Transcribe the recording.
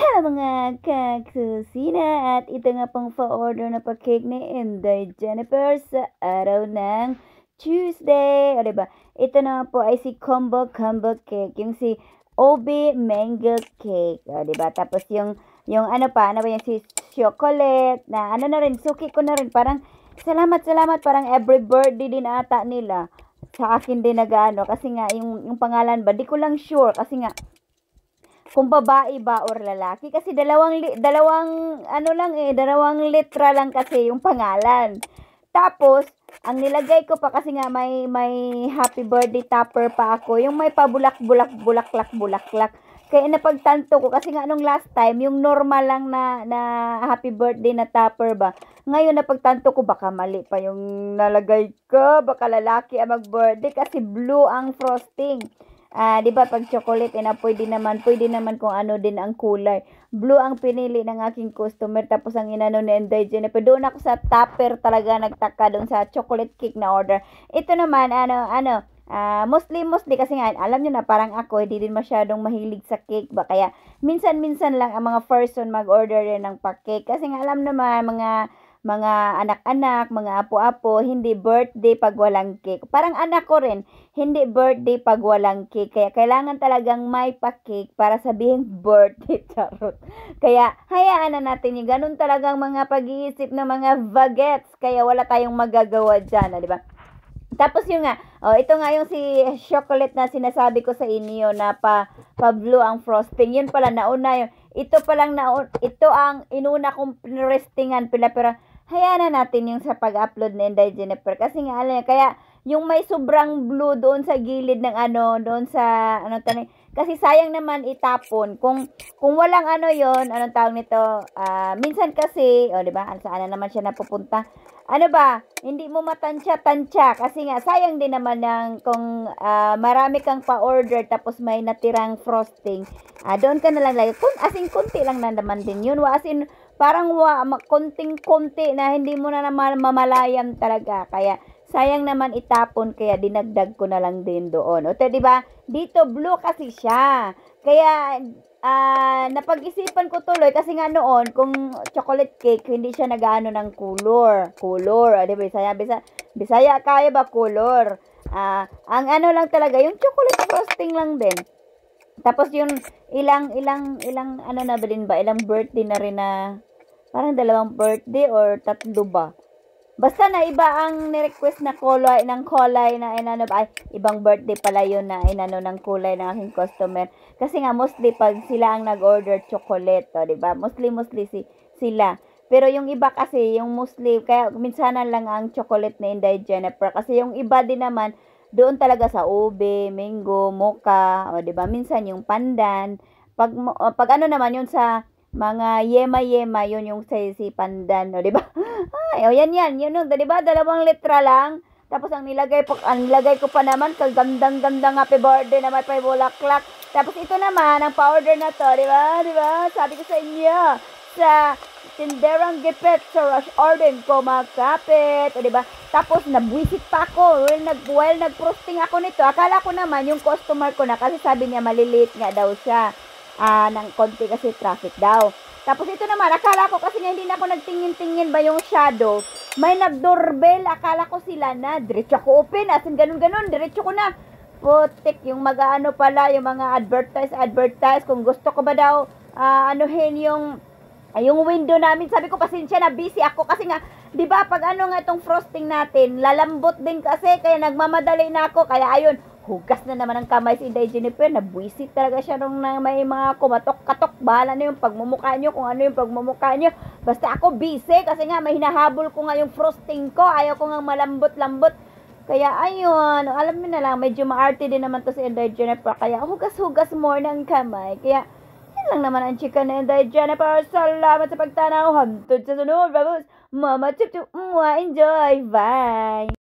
Hello mga kakusina! At ito nga pong pa-order na pa-cake ni Inday Jennifer sa araw ng Tuesday. O diba? Ito na po ay si Combo Cake. Yung si OB Mango Cake. O diba? Tapos yung ano ba yung si chocolate na ano na rin, suki ko na rin. Parang salamat. Parang every birthday din ata nila. Sa akin din nag-ano. Kasi nga yung pangalan ba, di ko lang sure. Kasi nga, kung babae ba or lalaki kasi dalawang letra lang kasi yung pangalan. Tapos ang nilagay ko pa kasi nga may happy birthday topper pa ako, yung may bulaklak. Kaya napagtanto ko kasi nga nung last time yung normal lang na happy birthday na topper ba. Ngayon napagtanto ko baka mali pa yung nalagay ko, baka lalaki ang mag-birthday kasi blue ang frosting. Di ba pag chocolate na pwede naman kung ano din ang kulay. Blue ang pinili ng aking customer, tapos ang inano ni Inday Jennifer. Doon ako sa topper talaga nagtaka doon sa chocolate cake na order. Ito naman mostly kasi nga alam niyo na parang ako hindi din masyadong mahilig sa cake ba, kaya minsan lang ang mga person mag-order rin ng pa-cake kasi nga alam naman mga anak-anak, mga apo-apo, hindi birthday pag walang cake. Parang anak ko rin, hindi birthday pag walang cake. Kaya kailangan talagang may pa-cake para sabihin birthday, charot. Kaya hayaan na natin yung ganun talagang mga pag-iisip ng mga bagets. Kaya wala tayong magagawa dyan, di ba? Tapos yung ito nga yung si chocolate na sinasabi ko sa inyo na pa-blue ang frosting. Yun pala nauna yun. Ito ang inuna kong pinrestingan pero hayaan na natin yung sa pag-upload ni Inday Jennifer. Kasi nga alam niya, kaya yung may sobrang blue doon sa gilid ng doon sa kasi sayang naman itapon. Kung walang yon, anong tawag nito? Minsan kasi, di ba? Saan na naman siya napupunta? Hindi mo matansya kasi nga sayang din naman kung marami kang pa-order tapos may natirang frosting. Doon ka na lang lagi. Kunti lang na naman din yun. Parang konting-konti na hindi mo na naman mamalayan talaga. Kaya sayang naman itapon, kaya dinagdag ko na lang din doon. O, di ba? Dito blue kasi siya. Kaya napag-isipan ko tuloy kasi nga noon kung chocolate cake hindi siya nagaano ng color, di ba? Bisaya kaya ba color? Ang lang talaga yung chocolate frosting lang din. Tapos yung ilang na ba din ba? Ilang birthday na rin na parang 2 birthday or 3 ba? Basta na iba ang ni-request na kulay na ibang birthday pala yun na ng kulay ng aking customer. Kasi nga mostly pag sila ang nag-order chocolate, di ba? Mostly sila. Pero yung iba kasi, yung mostly, kaya minsanan lang ang chocolate na Inday Jennifer. Kasi yung iba din naman, doon talaga sa ube, mango, mocha, di ba? Minsan yung pandan. Pag naman yun sa mga yema, yun yung si pandan, di ba? Ay, yan, yun, di ba? 2 letra lang. Tapos ang nilagay ko pa naman, kagandang happy birthday na may bulaklak. Tapos ito naman, ang pa-order na to, di ba? Sabi ko sa inyo, sa tinderang gipet sa rush order ko magkapit, di ba? Tapos nabwisit pa ako while nag-frosting ako nito. Akala ko naman yung customer ko na, kasi sabi niya maliliit nga daw siya. Ng konti kasi traffic daw. Tapos ito naman, akala ko kasi nga hindi na ako nagtingin-tingin ba yung shadow. May nag-doorbell, akala ko sila na. Diretso ko open, asin ganun, diretso ko na. Putik, yung mag-ano pala, yung mga advertise. Kung gusto ko ba daw, anuhin yung window namin. Sabi ko, pasensya na, busy ako. Kasi nga, di ba, pag nga itong frosting natin, lalambot din kasi, kaya nagmamadali na ako. Kaya ayun, hugas na naman ang kamay si Inday Jennifer. Nabwisit talaga siya nung may mga kumatok-katok. Bahala na yung pagmumukha nyo, kung ano yung pagmumukha nyo. Basta ako busy kasi nga may hinahabol ko nga yung frosting ko. Ayaw ko nga malambot-lambot. Kaya ayun, alam mo na lang, medyo maarte din naman to si Inday Jennifer. Kaya hugas-hugas more ng kamay. Kaya yan lang naman ang chika na Inday Jennifer. Salamat sa pagtanaw. Hantod sa sunod. Mama, chup-chup. Enjoy. Bye.